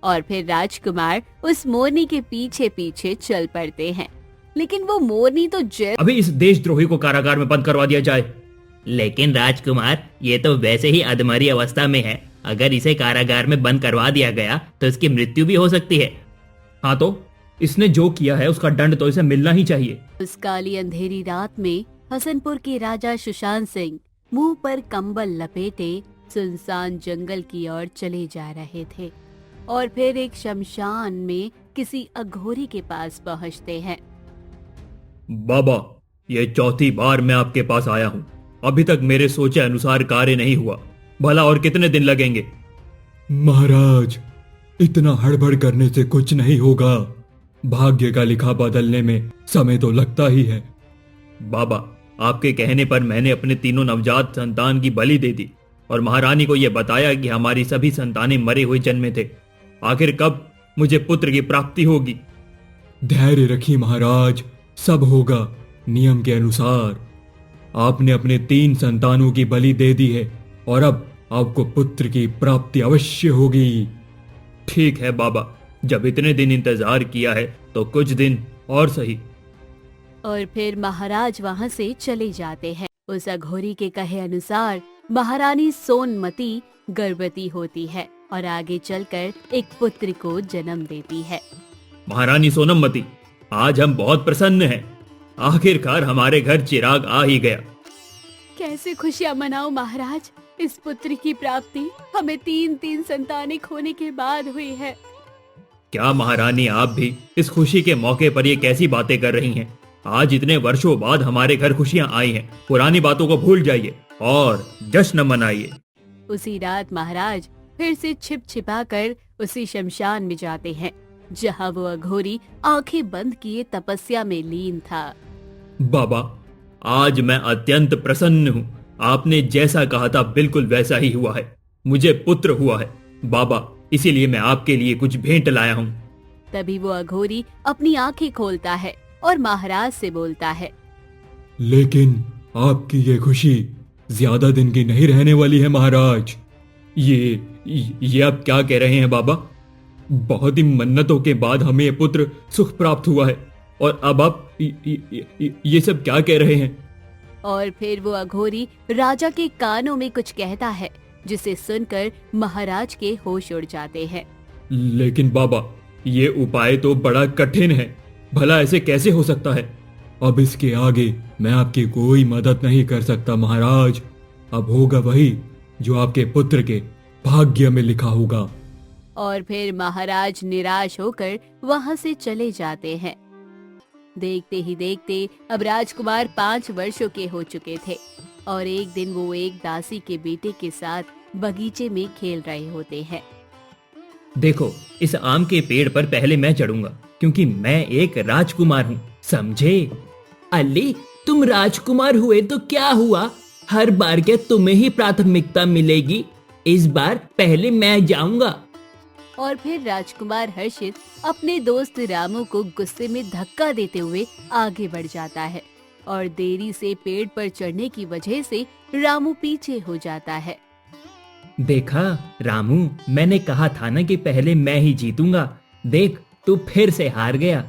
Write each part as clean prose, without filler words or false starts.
और फिर राजकुमार उस मोरनी के पीछे पीछे चल पड़ते हैं। लेकिन वो मोरनी तो जेल अभी इस देशद्रोही को कारागार में बंद करवा दिया जाए। लेकिन राजकुमार, ये तो वैसे ही अधमरी अवस्था में है। अगर इसे कारागार में बंद करवा दिया गया तो इसकी मृत्यु भी हो सकती है। हाँ तो इसने जो किया है उसका दंड तो इसे मिलना ही चाहिए। उस काली अंधेरी रात में हसनपुर के राजा सुशांत सिंह मुंह पर कंबल लपेटे सुनसान जंगल की ओर चले जा रहे थे और फिर एक शमशान में किसी अघोरी के पास पहुंचते हैं। बाबा, ये चौथी बार मैं आपके पास आया हूँ। अभी तक मेरे सोचे अनुसार कार्य नहीं हुआ। भला और कितने दिन लगेंगे? महाराज, इतना हड़बड़ करने से कुछ नहीं होगा। भाग्य का लिखा बदलने में समय तो लगता ही है। बाबा, आपके कहने पर मैंने अपने तीनों नवजात संतान की बलि दे दी और महारानी को यह बताया कि हमारी सभी संतानें मरे हुए जन्मे थे। आखिर कब मुझे पुत्र की प्राप्ति होगी? धैर्य रखिए महाराज, सब होगा नियम के अनुसार। आपने अपने 3 संतानों की बलि दे दी है और अब आपको पुत्र की प्राप्ति अवश्य होगी। ठीक है बाबा, जब इतने दिन इंतजार किया है तो कुछ दिन और सही। और फिर महाराज वहां से चले जाते हैं। उस अघोरी के कहे अनुसार महारानी सोनमती गर्भवती होती है और आगे चलकर एक पुत्र को जन्म देती है। महारानी सोनमती, आज हम बहुत प्रसन्न हैं। आखिरकार हमारे घर चिराग आ ही गया। कैसे खुशियां मनाओ महाराज, इस पुत्र की प्राप्ति हमें 3 संतानें खोने के बाद हुई है। क्या महारानी, आप भी इस खुशी के मौके पर ये कैसी बातें कर रही हैं? आज इतने वर्षों बाद हमारे घर खुशियां आई हैं। पुरानी बातों को भूल जाइए और जश्न मनाइए। उसी रात महाराज फिर से छिप छिपा कर उसी शमशान में जाते हैं जहां वो अघोरी आंखें बंद किए तपस्या में लीन था। बाबा, आज मैं अत्यंत प्रसन्न हूँ। आपने जैसा कहा था बिल्कुल वैसा ही हुआ है। मुझे पुत्र हुआ है बाबा, इसीलिए मैं आपके लिए कुछ भेंट लाया हूँ। तभी वो अघोरी अपनी आंखें खोलता है और महाराज से बोलता है, लेकिन आपकी ये खुशी ज्यादा दिन की नहीं रहने वाली है महाराज। ये आप क्या कह रहे हैं बाबा? बहुत ही मन्नतों के बाद हमें ये पुत्र सुख प्राप्त हुआ है और अब आप ये सब क्या कह रहे हैं? और फिर वो अघोरी राजा के कानों में कुछ कहता है जिसे सुनकर महाराज के होश उड़ जाते हैं। लेकिन बाबा, ये उपाय तो बड़ा कठिन है। भला ऐसे कैसे हो सकता है? अब इसके आगे मैं आपकी कोई मदद नहीं कर सकता महाराज। अब होगा वही जो आपके पुत्र के भाग्य में लिखा होगा। और फिर महाराज निराश होकर वहां से चले जाते हैं। देखते ही देखते अब राजकुमार 5 वर्षों के हो चुके थे और एक दिन वो एक दासी के बेटे के साथ बगीचे में खेल रहे होते हैं। देखो, इस आम के पेड़ पर पहले मैं चढ़ूंगा क्योंकि मैं एक राजकुमार हूँ, समझे? अली, तुम राजकुमार हुए तो क्या हुआ? हर बार क्या तुम्हें ही प्राथमिकता मिलेगी? इस बार पहले मैं जाऊंगा। और फिर राजकुमार हर्षित अपने दोस्त रामू को गुस्से में धक्का देते हुए आगे बढ़ जाता है और देरी से पेड़ पर चढ़ने की वजह से रामू पीछे हो जाता है। देखा रामू, मैंने कहा था ना कि पहले मैं ही जीतूंगा। देख, तू फिर से हार गया।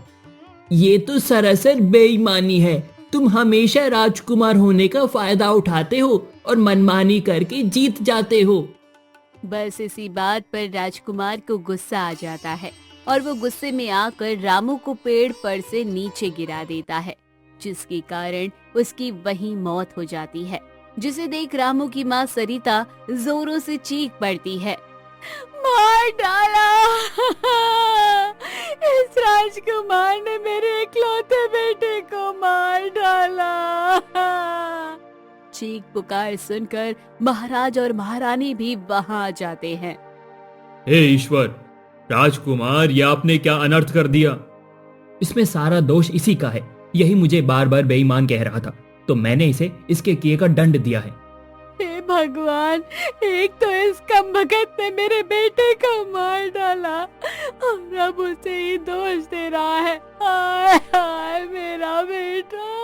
ये तो सरासर बेईमानी है। तुम हमेशा राजकुमार होने का फायदा उठाते हो और मनमानी करके जीत जाते हो। बस इसी बात पर राजकुमार को गुस्सा आ जाता है और वो गुस्से में आकर रामू को पेड़ पर से नीचे गिरा देता है, जिसके कारण उसकी वहीं मौत हो जाती है। जिसे देख रामू की माँ सरिता जोरों से चीख पड़ती है, मार डाला! इस राजकुमार ने मेरे इकलौते बेटे को मार डाला! चीख पुकार सुनकर महाराज और महारानी भी वहां आ जाते हैं। हे ईश्वर, राजकुमार, ये आपने क्या अनर्थ कर दिया? इसमें सारा दोष इसी का है। यही मुझे बार बार बेईमान कह रहा था, तो मैंने इसे इसके किए का दंड दिया है। हे भगवान, एक तो इस कमबख्त ने मेरे बेटे को मार डाला और अब उसे ही दोष दे रहा है। हाय हाय, मेरा बेटा!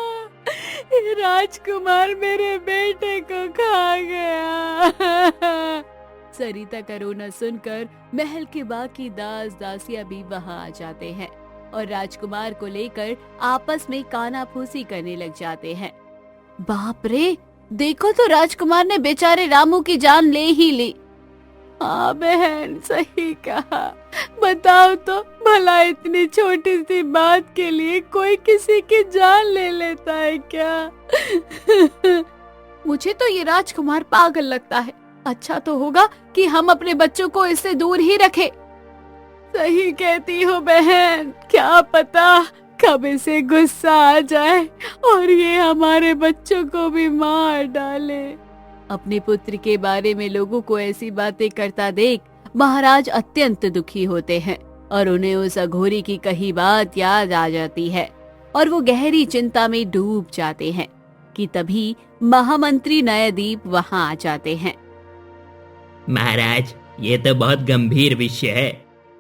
राजकुमार मेरे बेटे को खा गया। सरिता का रोना सुनकर महल के बाकी दास दासियां भी वहां आ जाते हैं और राजकुमार को लेकर आपस में कानाफूसी करने लग जाते हैं। बाप रे, देखो तो राजकुमार ने बेचारे रामू की जान ले ही ली। हाँ बहन, सही कहा। बताओ तो भला इतनी छोटी सी बात के लिए कोई किसी की जान ले लेता है क्या? मुझे तो ये राजकुमार पागल लगता है। अच्छा तो होगा कि हम अपने बच्चों को इससे दूर ही रखें। सही कहती हो बहन, क्या पता कब इसे गुस्सा आ जाए और ये हमारे बच्चों को भी मार डाले। अपने पुत्र के बारे में लोगों को ऐसी बातें करता देख महाराज अत्यंत दुखी होते हैं और उन्हें उस अघोरी की कही बात याद आ जाती है और वो गहरी चिंता में डूब जाते हैं कि तभी महामंत्री नयदीप वहां आ जाते हैं। महाराज, ये तो बहुत गंभीर विषय है।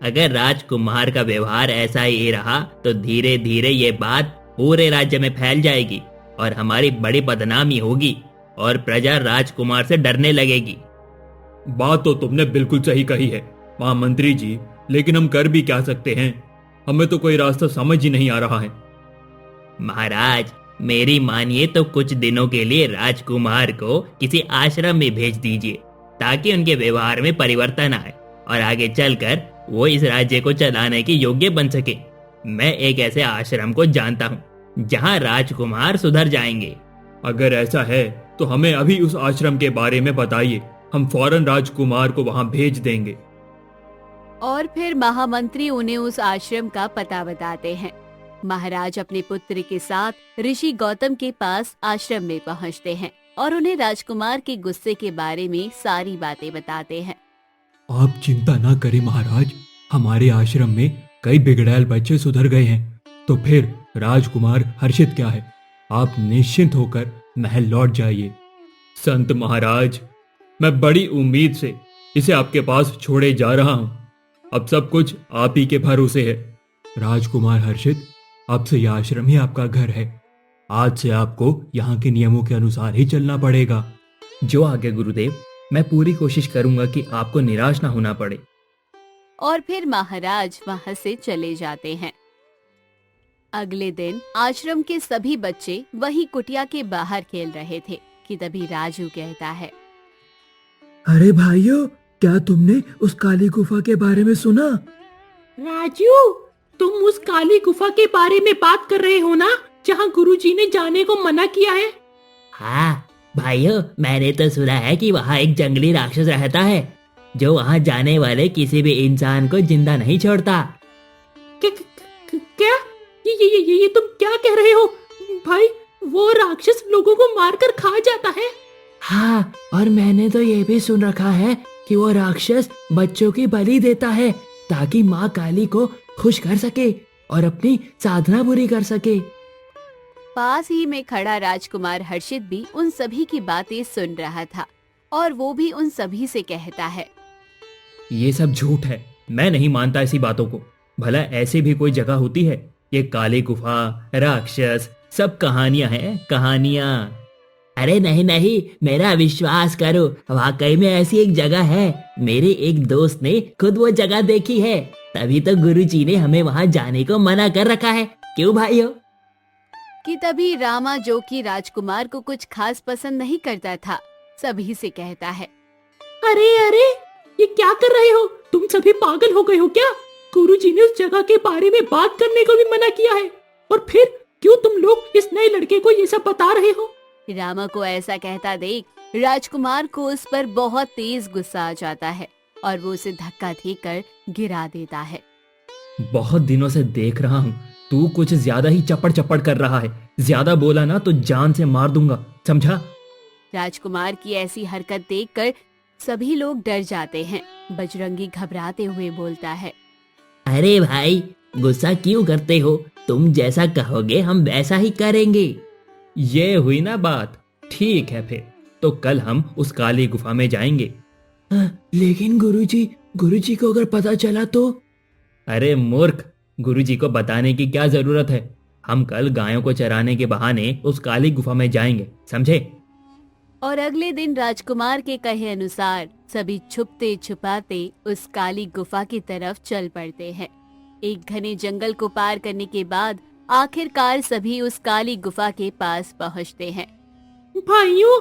अगर राजकुमार का व्यवहार ऐसा ही रहा तो धीरे धीरे ये बात पूरे राज्य में फैल जाएगी और हमारी बड़ी बदनामी होगी और प्रजा राजकुमार से डरने लगेगी। बात तो तुमने बिल्कुल सही कही है महामंत्री जी, लेकिन हम कर भी क्या सकते हैं? हमें तो कोई रास्ता समझ ही नहीं आ रहा है। महाराज, मेरी मानिए तो कुछ दिनों के लिए राजकुमार को किसी आश्रम में भेज दीजिए ताकि उनके व्यवहार में परिवर्तन आए और आगे चलकर वो इस राज्य को चलाने के योग्य बन सके। मैं एक ऐसे आश्रम को जानता हूँ जहाँ राजकुमार सुधर जाएंगे। अगर ऐसा है तो हमें अभी उस आश्रम के बारे में बताइए, हम फौरन राजकुमार को वहां भेज देंगे। और फिर महामंत्री उन्हें उस आश्रम का पता बताते हैं। महाराज अपने पुत्र के साथ ऋषि गौतम के पास आश्रम में पहुंचते हैं और उन्हें राजकुमार के गुस्से के बारे में सारी बातें बताते हैं। आप चिंता ना करें महाराज, हमारे आश्रम में कई बिगड़ैल बच्चे सुधर गए हैं, तो फिर राजकुमार हर्षित क्या है। आप निश्चिंत होकर महल लौट जाइए। संत महाराज, मैं बड़ी उम्मीद से इसे आपके पास छोड़े जा रहा हूँ। अब सब कुछ आप ही के भरोसे है। राजकुमार हर्षित, अब से यह आश्रम ही आपका घर है। आज से आपको यहाँ के नियमों के अनुसार ही चलना पड़ेगा। जो आगे गुरुदेव, मैं पूरी कोशिश करूंगा कि आपको निराश ना होना पड़े। और फिर महाराज वहां से चले जाते हैं। अगले दिन आश्रम के सभी बच्चे वही कुटिया के बाहर खेल रहे थे कि तभी राजू कहता है, अरे भाइयों, क्या तुमने उस काली गुफा के बारे में सुना? राजू, तुम उस काली गुफा के बारे में बात कर रहे हो ना, जहाँ गुरुजी ने जाने को मना किया है? हाँ भाइयों, मैंने तो सुना है कि वहाँ एक जंगली राक्षस रहता है जो वहाँ जाने वाले किसी भी इंसान को जिंदा नहीं छोड़ता। क्या? ये तुम क्या कह रहे हो भाई? वो राक्षस लोगों को मारकर खा जाता है? हाँ, और मैंने तो ये भी सुन रखा है कि वो राक्षस बच्चों की बलि देता है ताकि माँ काली को खुश कर सके और अपनी साधना पूरी कर सके। पास ही में खड़ा राजकुमार हर्षित भी उन सभी की बातें सुन रहा था और वो भी उन सभी से कहता है, ये सब झूठ है, मैं नहीं मानता ऐसी बातों को। भला ऐसी भी कोई जगह होती है? ये काली गुफा, राक्षस, सब कहानियां हैं, कहानियां। अरे नहीं नहीं, मेरा विश्वास करो, वाकई में ऐसी एक जगह है। मेरे एक दोस्त ने खुद वो जगह देखी है, तभी तो गुरुजी ने हमें वहाँ जाने को मना कर रखा है। क्यों भाइयों? कि तभी रामा, जो कि राजकुमार को कुछ खास पसंद नहीं करता था, सभी से कहता है, अरे अरे, ये क्या कर रहे हो? तुम सभी पागल हो गए हो क्या? गुरुजी ने उस जगह के बारे में बात करने को भी मना किया है, और फिर क्यों तुम लोग इस नए लड़के को ये सब बता रहे हो? रामा को ऐसा कहता देख राजकुमार को उस पर बहुत तेज गुस्सा आ जाता है और वो उसे धक्का देकर गिरा देता है। बहुत दिनों से देख रहा हूँ, तू कुछ ज्यादा ही चपड़ चपड़ कर रहा है। ज्यादा बोला ना तो जान से मार दूंगा, समझा? राजकुमार की ऐसी हरकत देखकर सभी लोग डर जाते हैं। बजरंगी घबराते हुए बोलता है, अरे भाई, गुस्सा क्यों करते हो? तुम जैसा कहोगे हम वैसा ही करेंगे। ये हुई ना बात। ठीक है, फिर तो कल हम उस काली गुफा में जाएंगे। लेकिन गुरुजी को अगर पता चला तो? अरे मूर्ख, गुरुजी को बताने की क्या जरूरत है? हम कल गायों को चराने के बहाने उस काली गुफा में जाएंगे, समझे? और अगले दिन राजकुमार के कहे अनुसार सभी छुपते छुपाते उस काली गुफा की तरफ चल पड़ते हैं। एक घने जंगल को पार करने के बाद आखिरकार सभी उस काली गुफा के पास पहुंचते हैं। भाइयों,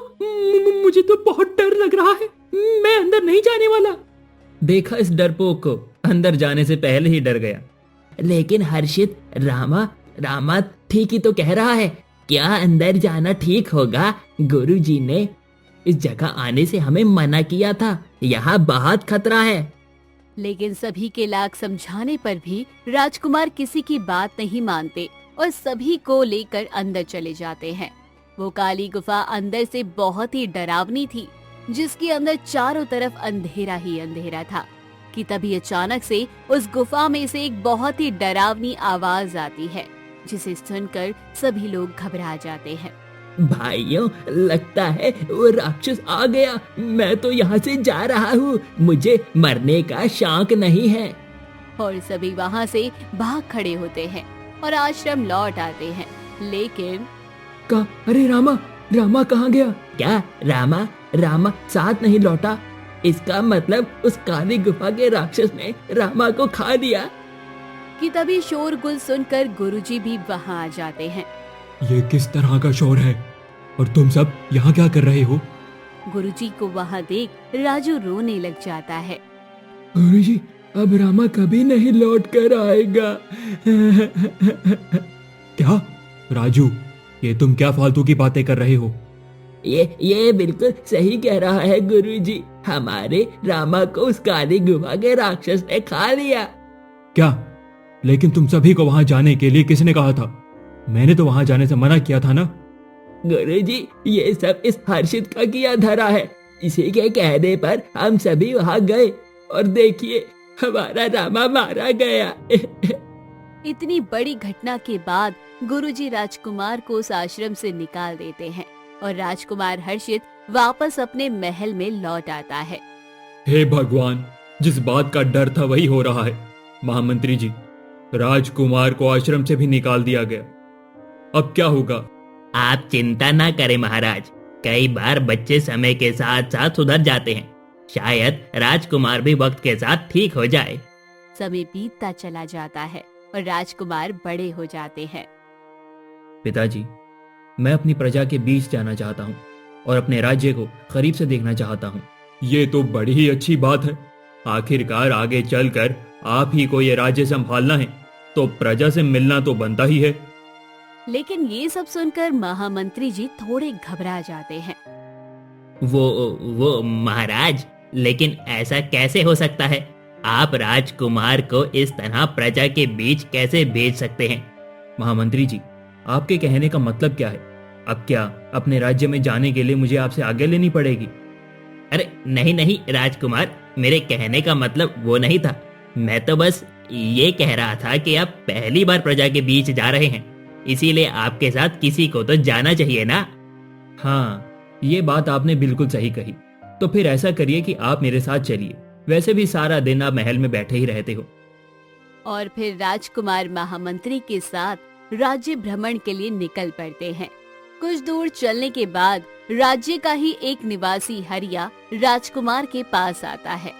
मुझे तो बहुत डर लग रहा है। मैं अंदर नहीं जाने वाला। देखा इस डरपोक को, अंदर जाने से पहले ही डर गया। लेकिन हर्षित, रामा ठीक ही तो कह रहा है। क्या अंदर जाना ठीक होगा? गुरुजी ने इस जगह आने से हमें मना किया था। यहाँ बहुत खतरा है। लेकिन सभी के लाख समझाने पर भी राजकुमार किसी की बात नहीं मानते और सभी को लेकर अंदर चले जाते हैं। वो काली गुफा अंदर से बहुत ही डरावनी थी, जिसके अंदर चारों तरफ अंधेरा ही अंधेरा था कि तभी अचानक से उस गुफा में से एक बहुत ही डरावनी आवाज आती है, जिसे सुनकर सभी लोग घबरा जाते हैं। भाइयों, लगता है वो राक्षस आ गया। मैं तो यहाँ से जा रहा हूँ। मुझे मरने का शौक नहीं है। और सभी वहाँ से भाग खड़े होते हैं और आश्रम लौट आते हैं। लेकिन अरे रामा कहाँ गया? क्या रामा साथ नहीं लौटा? इसका मतलब उस काली गुफा के राक्षस ने रामा को खा लिया। कि तभी शोरगुल सुनकर गुरुजी भी वहाँ आ जाते हैं। ये किस तरह का शोर है और तुम सब यहाँ क्या कर रहे हो? गुरुजी को वहाँ देख राजू रोने लग जाता है। गुरुजी, अब रामा कभी नहीं लौट कर आएगा। क्या राजू, ये तुम क्या फालतू की बातें कर रहे हो? ये बिल्कुल सही कह रहा है गुरुजी। हमारे रामा को उस काली गुफा के राक्षस ने खा लिया। क्या? लेकिन तुम सभी को वहां जाने के लिए किसने कहा था? मैंने तो वहां जाने से मना किया था ना। गुरुजी, ये सब इस हर्षित का किया धरा है। इसी के कहने पर हम सभी वहां गए और देखिए, हमारा रामा मारा गया। इतनी बड़ी घटना के बाद गुरुजी राजकुमार को उस आश्रम से निकाल देते हैं और राजकुमार हर्षित वापस अपने महल में लौट आता है। हे भगवान, जिस बात का डर था वही हो रहा है। महामंत्री जी, राजकुमार को आश्रम से भी निकाल दिया गया। अब क्या होगा? आप चिंता ना करें महाराज। कई बार बच्चे समय के साथ साथ सुधर जाते हैं। शायद राजकुमार भी वक्त के साथ ठीक हो जाए। समय बीतता चला जाता है और राजकुमार बड़े हो जाते हैं। पिताजी, मैं अपनी प्रजा के बीच जाना चाहता हूँ और अपने राज्य को करीब से देखना चाहता हूँ। ये तो बड़ी ही अच्छी बात है। आखिरकार आगे चलकर आप ही को ये राज्य संभालना है, तो प्रजा से मिलना तो बनता ही है। लेकिन ये सब सुनकर महामंत्री जी थोड़े घबरा जाते हैं। वो महाराज, लेकिन ऐसा कैसे हो सकता है? आप राजकुमार को इस तरह प्रजा के बीच कैसे भेज सकते हैं? महामंत्री जी, आपके कहने का मतलब क्या है? अब क्या अपने राज्य में जाने के लिए मुझे आपसे आज्ञा लेनी पड़ेगी? अरे नहीं राजकुमार, मेरे कहने का मतलब वो नहीं था। मैं तो बस ये कह रहा था कि आप पहली बार प्रजा के बीच जा रहे हैं, इसीलिए आपके साथ किसी को तो जाना चाहिए ना। हाँ, ये बात आपने बिल्कुल सही कही। तो फिर ऐसा करिए कि आप मेरे साथ चलिए। वैसे भी सारा दिन आप महल में बैठे ही रहते हो। और फिर राजकुमार महामंत्री के साथ राज्य भ्रमण के लिए निकल पड़ते हैं। कुछ दूर चलने के बाद राज्य का ही एक निवासी हरिया राजकुमार के पास आता है।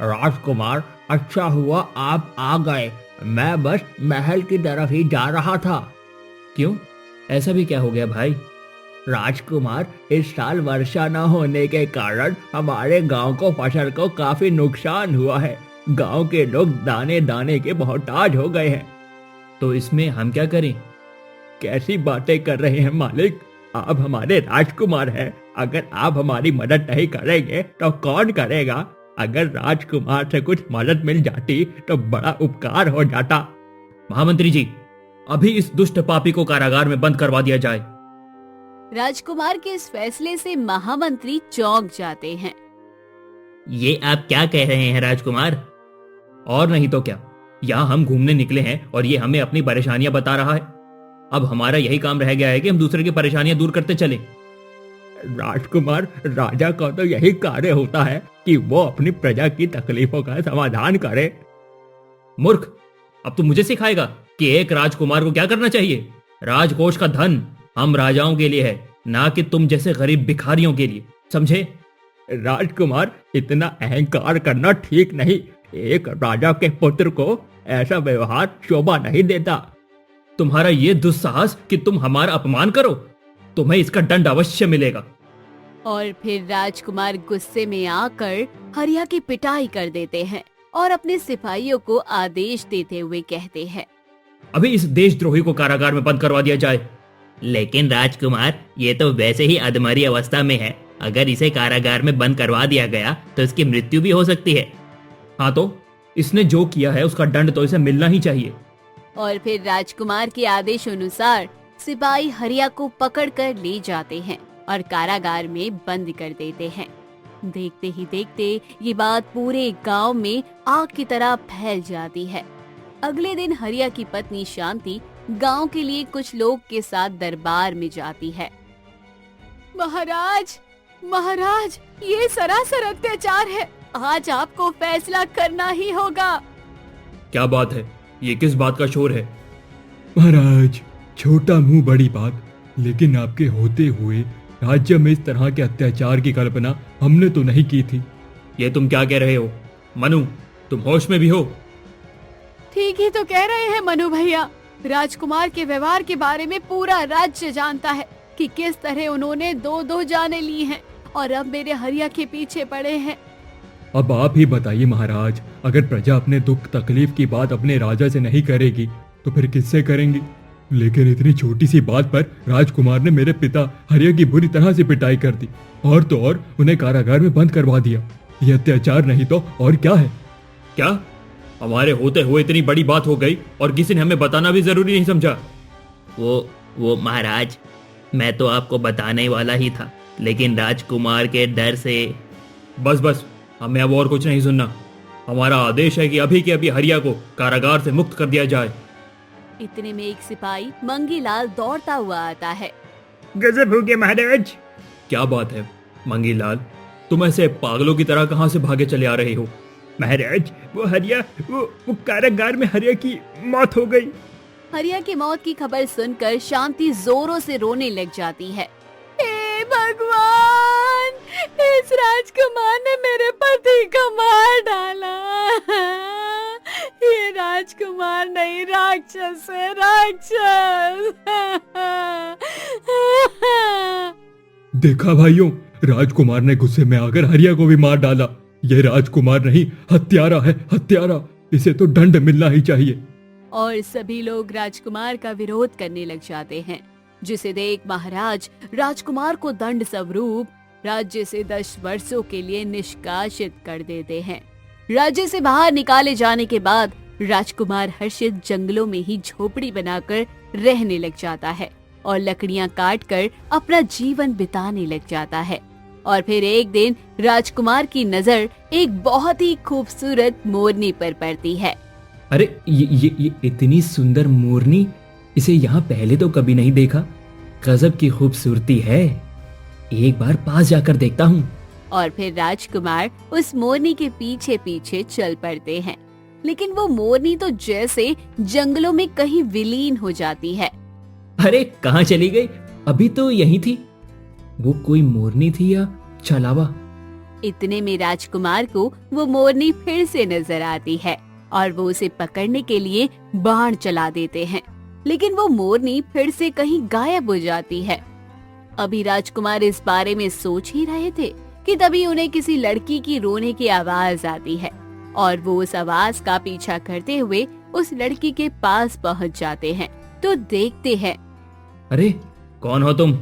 राजकुमार, अच्छा हुआ आप आ गए। मैं बस महल की तरफ ही जा रहा था। क्यों? ऐसा भी क्या हो गया भाई? राजकुमार, इस साल वर्षा न होने के कारण हमारे गांव को फसल को काफी नुकसान हुआ है। गांव के लोग दाने दाने के मोहताज हो गए हैं। तो इसमें हम क्या करें? कैसी बातें कर रहे हैं मालिक? आप हमारे राजकुमार हैं। अगर आप हमारी मदद नहीं करेंगे तो कौन करेगा? अगर राजकुमार से कुछ मदद मिल जाती तो बड़ा उपकार हो जाता। महामंत्री जी, अभी इस दुष्ट पापी को कारागार में बंद करवा दिया जाए। राजकुमार के इस फैसले से महामंत्री चौंक जाते हैं। ये आप क्या कह रहे हैं राजकुमार? और नहीं तो क्या, यहाँ हम घूमने निकले हैं और ये हमें अपनी परेशानियां बता रहा है। अब हमारा यही काम रह गया है कि हम दूसरे की परेशानियां दूर करते चले। राजकुमार, राजा का तो यही कार्य होता है कि वो अपनी प्रजा की तकलीफों का समाधान करे। मूर्ख, अब तू मुझे सिखाएगा कि एक राजकुमार को क्या करना चाहिए? राजकोष का धन हम राजाओं के लिए है, ना कि तुम जैसे गरीब भिखारियों के लिए, समझे? राजकुमार, इतना अहंकार करना ठीक नहीं। एक राजा के पुत्र को ऐसा व्यवहार शोभा नहीं देता। तुम्हारा ये दुस्साहस कि तुम हमारा अपमान करो, तुम्हें इसका दंड अवश्य मिलेगा। और फिर राजकुमार गुस्से में आकर हरिया की पिटाई कर देते हैं और अपने सिपाहियों को आदेश देते हुए कहते हैं, अभी इस देशद्रोही को कारागार में बंद करवा दिया जाए। लेकिन राजकुमार, ये तो वैसे ही अधमरी अवस्था में है। अगर इसे कारागार में बंद करवा दिया गया तो इसकी मृत्यु भी हो सकती है। हाँ तो इसने जो किया है उसका दंड तो इसे मिलना ही चाहिए। और फिर राजकुमार के आदेश अनुसार सिपाही हरिया को पकड़कर ले जाते हैं और कारागार में बंद कर देते हैं। देखते ही देखते ये बात पूरे गांव में आग की तरह फैल जाती है। अगले दिन हरिया की पत्नी शांति गांव के लिए कुछ लोग के साथ दरबार में जाती है। महाराज, महाराज, ये सरासर अत्याचार है। आज आपको फैसला करना ही होगा। क्या बात है? ये किस बात का शोर है? महाराज, छोटा मुंह बड़ी बात, लेकिन आपके होते हुए राज्य में इस तरह के अत्याचार की कल्पना हमने तो नहीं की थी। ये तुम क्या कह रहे हो? मनु, तुम होश में भी हो? ठीक ही तो कह रहे हैं मनु भैया। राजकुमार के व्यवहार के बारे में पूरा राज्य जानता है कि किस तरह उन्होंने दो जाने ली हैं और अब मेरे हरिया के पीछे पड़े हैं। अब आप ही बताइए महाराज, अगर प्रजा अपने दुख तकलीफ की बात अपने राजा से नहीं करेगी तो फिर किससे करेंगी? लेकिन इतनी छोटी सी बात पर राजकुमार ने मेरे पिता हरिया की बुरी तरह से पिटाई कर दी और तो और उन्हें कारागार में बंद करवा दिया। यह अत्याचार नहीं तो और क्या है? क्या हमारे होते हुए इतनी बड़ी बात हो गई और किसी ने हमें बताना भी जरूरी नहीं समझा? वो महाराज, मैं तो आपको बताने ही वाला ही था, लेकिन राजकुमार के डर से। बस बस, हमें अब और कुछ नहीं सुनना। हमारा आदेश है कि अभी के अभी हरिया को कारागार से मुक्त कर दिया जाए। इतने में एक सिपाही मंगीलाल दौड़ता हुआ आता है। गजब हो गया महाराज। क्या बात है मंगीलाल, तुम ऐसे पागलों की तरह कहां से भागे चले आ रहे हो? महाराज, वो हरिया, वो कारागार में हरिया की मौत हो गई। हरिया की मौत की खबर सुनकर शांति जोरों से रोने लग जाती है। हे भगवान, इस राजकुमार ने मेरे पति को मार डाला। ये राजकुमार नहीं, राक्षस है, राक्षस। देखा भाइयों, राजकुमार ने गुस्से में आकर हरिया को भी मार डाला। यह राजकुमार नहीं, हत्यारा है, हत्यारा। इसे तो दंड मिलना ही चाहिए। और सभी लोग राजकुमार का विरोध करने लग जाते हैं, जिसे देख महाराज राजकुमार को दंड स्वरूप राज्य से 10 वर्षों के लिए निष्कासित कर देते हैं। राज्य से बाहर निकाले जाने के बाद राजकुमार हर्षित जंगलों में ही झोपड़ी बनाकर रहने लग जाता है और लकड़ियां काटकर अपना जीवन बिताने लग जाता है। और फिर एक दिन राजकुमार की नजर एक बहुत ही खूबसूरत मोरनी पर पड़ती है। अरे ये इतनी सुंदर मोरनी, इसे यहाँ पहले तो कभी नहीं देखा। गजब की खूबसूरती है, एक बार पास जाकर देखता हूँ। और फिर राजकुमार उस मोरनी के पीछे पीछे चल पड़ते हैं, लेकिन वो मोरनी तो जैसे जंगलों में कहीं विलीन हो जाती है। अरे कहाँ चली गई? अभी तो यही थी। वो कोई मोरनी थी या छलावा? इतने में राजकुमार को वो मोरनी फिर से नजर आती है और वो उसे पकड़ने के लिए बाण चला देते हैं, लेकिन वो मोरनी फिर से कहीं गायब हो जाती है। अभी राजकुमार इस बारे में सोच ही रहे थे कि तभी उन्हें किसी लड़की की रोने की आवाज आती है और वो उस आवाज का पीछा करते हुए उस लड़की के पास पहुंच जाते हैं। तो देखते हैं, अरे कौन हो तुम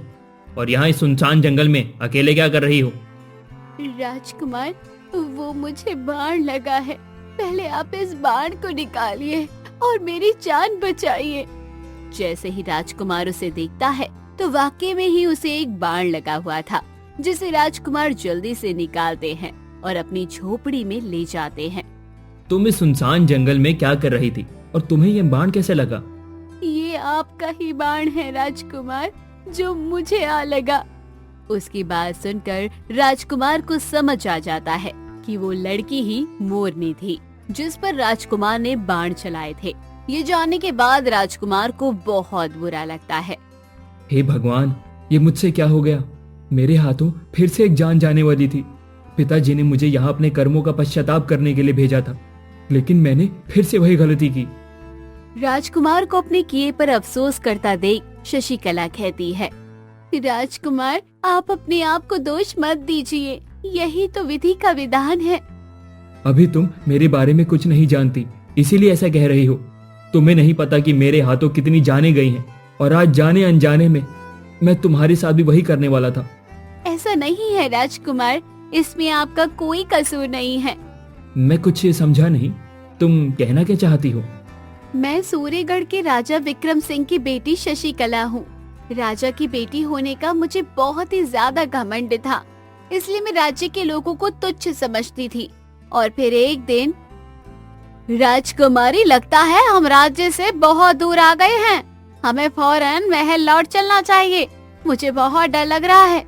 और यहाँ इस सुनसान जंगल में अकेले क्या कर रही हो? राजकुमार, वो मुझे बाण लगा है, पहले आप इस बाण को निकालिए और मेरी जान बचाइए। जैसे ही राजकुमार उसे देखता है तो वाकई में ही उसे एक बाण लगा हुआ था, जिसे राजकुमार जल्दी से निकालते हैं और अपनी झोपड़ी में ले जाते हैं। तुम इस सुनसान जंगल में क्या कर रही थी और तुम्हें ये बाण कैसे लगा? ये आपका ही बाण है राजकुमार, जो मुझे आ लगा। उसकी बात सुनकर राजकुमार को समझ आ जाता है कि वो लड़की ही मोरनी थी जिस पर राजकुमार ने बाण चलाए थे। ये जानने के बाद राजकुमार को बहुत बुरा लगता है। हे भगवान, ये मुझसे क्या हो गया? मेरे हाथों फिर से एक जान जाने वाली थी। पिताजी ने मुझे यहाँ अपने कर्मों का पश्चाताप करने के लिए भेजा था, लेकिन मैंने फिर से वही गलती की। राजकुमार को अपने किए पर अफसोस करता देख शशिकला कहती है, राजकुमार आप अपने आप को दोष मत दीजिए, यही तो विधि का विधान है। अभी तुम मेरे बारे में कुछ नहीं जानती, इसीलिए ऐसा कह रही हो। तुम्हें नहीं पता कि मेरे हाथों कितनी जानें गई हैं, और आज जाने अनजाने में मैं तुम्हारे साथ भी वही करने वाला था। ऐसा नहीं है राजकुमार, इसमें आपका कोई कसूर नहीं है। मैं कुछ समझा नहीं, तुम कहना क्या चाहती हो? मैं सूर्यगढ़ के राजा विक्रम सिंह की बेटी शशिकला हूँ। राजा की बेटी होने का मुझे बहुत ही ज्यादा घमंड था, इसलिए मैं राज्य के लोगों को तुच्छ समझती थी। और फिर एक दिन, राजकुमारी लगता है हम राज्य से बहुत दूर आ गए हैं, हमें फौरन महल लौट चलना चाहिए, मुझे बहुत डर लग रहा है।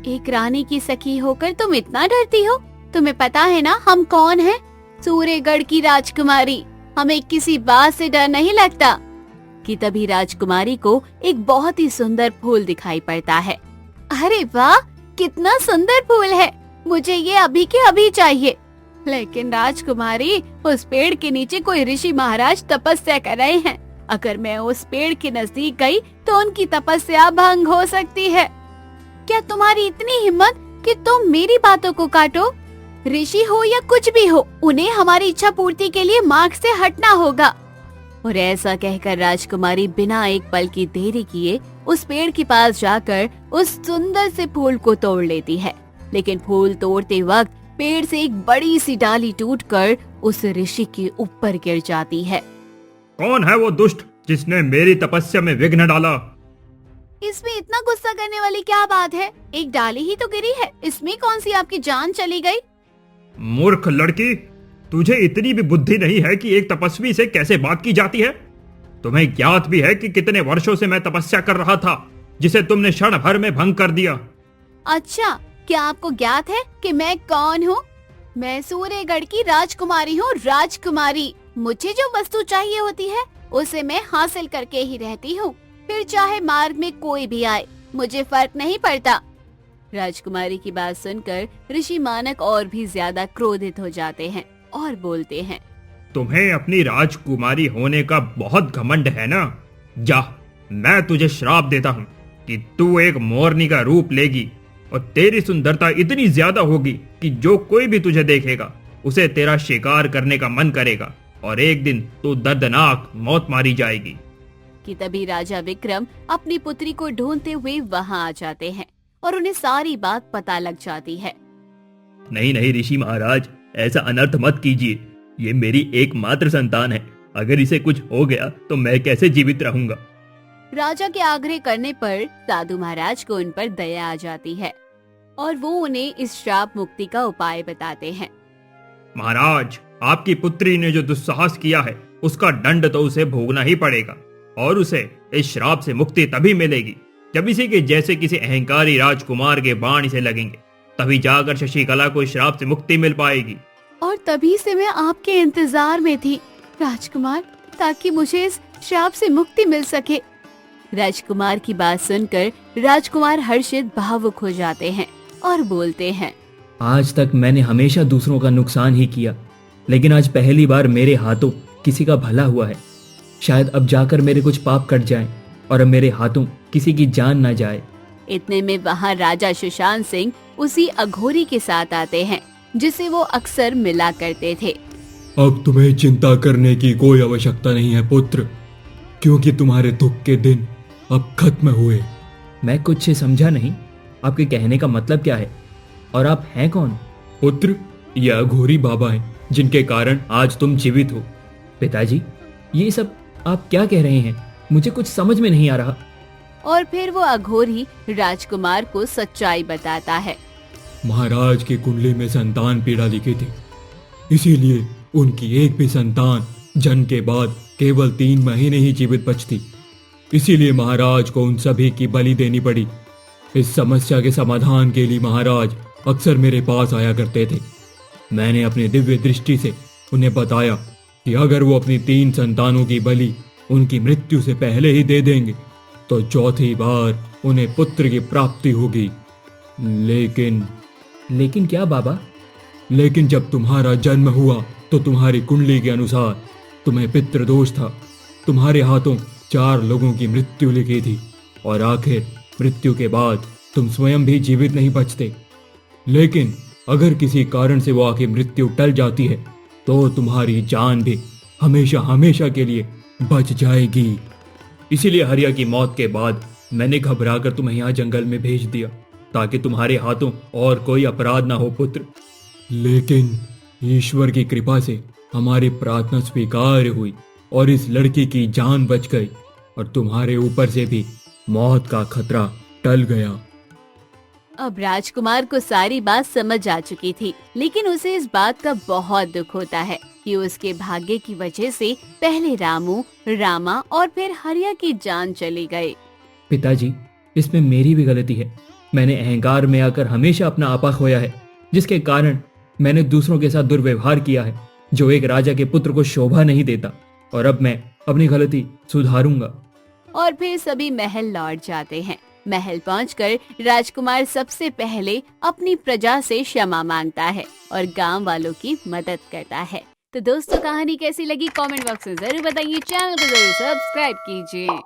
एक रानी की सखी होकर तुम इतना डरती हो? तुम्हें पता है ना हम कौन हैं? सूर्यगढ़ की राजकुमारी, हमें किसी बात से डर नहीं लगता। कि तभी राजकुमारी को एक बहुत ही सुंदर फूल दिखाई पड़ता है। अरे वाह, कितना सुंदर फूल है, मुझे ये अभी के अभी चाहिए। लेकिन राजकुमारी, उस पेड़ के नीचे कोई ऋषि महाराज तपस्या कर रहे हैं, अगर मैं उस पेड़ के नजदीक गई तो उनकी तपस्या भंग हो सकती है। क्या तुम्हारी इतनी हिम्मत कि तुम मेरी बातों को काटो? ऋषि हो या कुछ भी हो, उन्हें हमारी इच्छा पूर्ति के लिए मार्ग से हटना होगा। और ऐसा कहकर राजकुमारी बिना एक पल की देरी किए उस पेड़ के पास जाकर उस सुंदर से फूल को तोड़ लेती है। लेकिन फूल तोड़ते वक्त पेड़ से एक बड़ी सी डाली टूटकर उस ऋषि के ऊपर गिर जाती है। कौन है वो दुष्ट जिसने मेरी तपस्या में विघ्न डाला? इसमें इतना गुस्सा करने वाली क्या बात है? एक डाली ही तो गिरी है, इसमें कौन सी आपकी जान चली गई? मूर्ख लड़की, तुझे इतनी भी बुद्धि नहीं है कि एक तपस्वी से कैसे बात की जाती है? तुम्हें ज्ञात भी है कि कितने वर्षों से मैं तपस्या कर रहा था, जिसे तुमने क्षण भर में भंग कर दिया। अच्छा, क्या आपको ज्ञात है कि मैं कौन हूँ? मैं सूर्यगढ़ की राजकुमारी हूँ, राजकुमारी। मुझे जो वस्तु चाहिए होती है उसे मैं हासिल करके ही रहती हूँ, फिर चाहे मार्ग में कोई भी आए, मुझे फर्क नहीं पड़ता। राजकुमारी की बात सुनकर ऋषि मानक और भी ज्यादा क्रोधित हो जाते हैं और बोलते हैं, तुम्हें अपनी राजकुमारी होने का बहुत घमंड है ना? जा, मैं तुझे श्राप देता हूँ कि तू एक मोरनी का रूप लेगी और तेरी सुंदरता इतनी ज्यादा होगी कि जो कोई भी तुझे देखेगा उसे तेरा शिकार करने का मन करेगा, और एक दिन तू दर्दनाक मौत मारी जाएगी। कि तभी राजा विक्रम अपनी पुत्री को ढूंढते हुए वहाँ आ जाते हैं और उन्हें सारी बात पता लग जाती है। नहीं नहीं ऋषि महाराज, ऐसा अनर्थ मत कीजिए, ये मेरी एकमात्र संतान है, अगर इसे कुछ हो गया तो मैं कैसे जीवित रहूंगा? राजा के आग्रह करने पर साधु महाराज को उन पर दया आ जाती है और वो उन्हें इस श्राप मुक्ति का उपाय बताते हैं। महाराज, आपकी पुत्री ने जो दुस्साहस किया है उसका दंड तो उसे भोगना ही पड़ेगा, और उसे इस श्राप से मुक्ति तभी मिलेगी जब इसी के जैसे किसी अहंकारी राजकुमार के बाण इसे लगेंगे, तभी जाकर शशिकला को इस श्राप से मुक्ति मिल पाएगी। और तभी से मैं आपके इंतजार में थी राजकुमार, ताकि मुझे इस श्राप से मुक्ति मिल सके। राजकुमार की बात सुनकर राजकुमार हर्षित भावुक हो जाते हैं और बोलते हैं, आज तक मैंने हमेशा दूसरों का नुकसान ही किया, लेकिन आज पहली बार मेरे हाथों किसी का भला हुआ है। शायद अब जाकर मेरे कुछ पाप कट जाएं और अब मेरे हाथों किसी की जान न जाए। इतने में वहाँ राजा सुशांत सिंह उसी अघोरी के साथ आते हैं जिसे वो अक्सर मिला करते थे। अब तुम्हें चिंता करने की कोई आवश्यकता नहीं है पुत्र, क्योंकि तुम्हारे दुख के दिन अब खत्म हुए। मैं कुछ समझा नहीं, आपके कहने का मतलब क्या है, और आप हैं कौन? पुत्र, यह अघोरी बाबा हैं जिनके कारण आज तुम जीवित हो। पिताजी, ये सब आप क्या कह रहे हैं? मुझे कुछ समझ में नहीं आ रहा। और फिर वो अघोरी राजकुमार को सच्चाई बताता है। महाराज की कुंडली में संतान पीड़ा लिखी थी, इसीलिए उनकी एक भी संतान जन्म के बाद केवल 3 महीने ही जीवित बचती। इसीलिए महाराज को उन सभी की बलि देनी पड़ी। इस समस्या के समाधान के लिए महाराज अक्सर मेरे पास आया करते थे। मैंने अपनी दिव्य दृष्टि से उन्हें बताया कि अगर वो अपनी 3 संतानों की बलि उनकी मृत्यु से पहले ही दे देंगे तो चौथी बार उन्हें पुत्र की प्राप्ति होगी। लेकिन लेकिन क्या बाबा? लेकिन जब तुम्हारा जन्म हुआ तो तुम्हारी कुंडली के अनुसार तुम्हें पितृदोष था। तुम्हारे हाथों 4 लोगों की मृत्यु लिखी थी और आखिर मृत्यु के बाद तुम स्वयं भी जीवित नहीं बचते। लेकिन अगर किसी कारण से वो आखिर मृत्यु टल जाती है तो तुम्हारी जान भी हमेशा हमेशा के लिए बच जाएगी। इसीलिए हरिया की मौत के बाद मैंने घबराकर तुम्हें यहाँ जंगल में भेज दिया ताकि तुम्हारे हाथों और कोई अपराध ना हो पुत्र। लेकिन ईश्वर की कृपा से हमारी प्रार्थना स्वीकार हुई और इस लड़की की जान बच गई और तुम्हारे ऊपर से भी मौत का खतरा टल गया। अब राजकुमार को सारी बात समझ आ चुकी थी, लेकिन उसे इस बात का बहुत दुख होता है कि उसके भाग्य की वजह से पहले रामू, रामा और फिर हरिया की जान चली गई। पिताजी, इसमें मेरी भी गलती है। मैंने अहंकार में आकर हमेशा अपना आपा खोया है, जिसके कारण मैंने दूसरों के साथ दुर्व्यवहार किया है, जो एक राजा के पुत्र को शोभा नहीं देता। और अब मैं अपनी गलती सुधारूंगा। और फिर सभी महल लौट जाते हैं। महल पहुंचकर राजकुमार सबसे पहले अपनी प्रजा से क्षमा मांगता है और गांव वालों की मदद करता है। तो दोस्तों, कहानी कैसी लगी कमेंट बॉक्स में जरूर बताइए। चैनल को जरूर सब्सक्राइब कीजिए।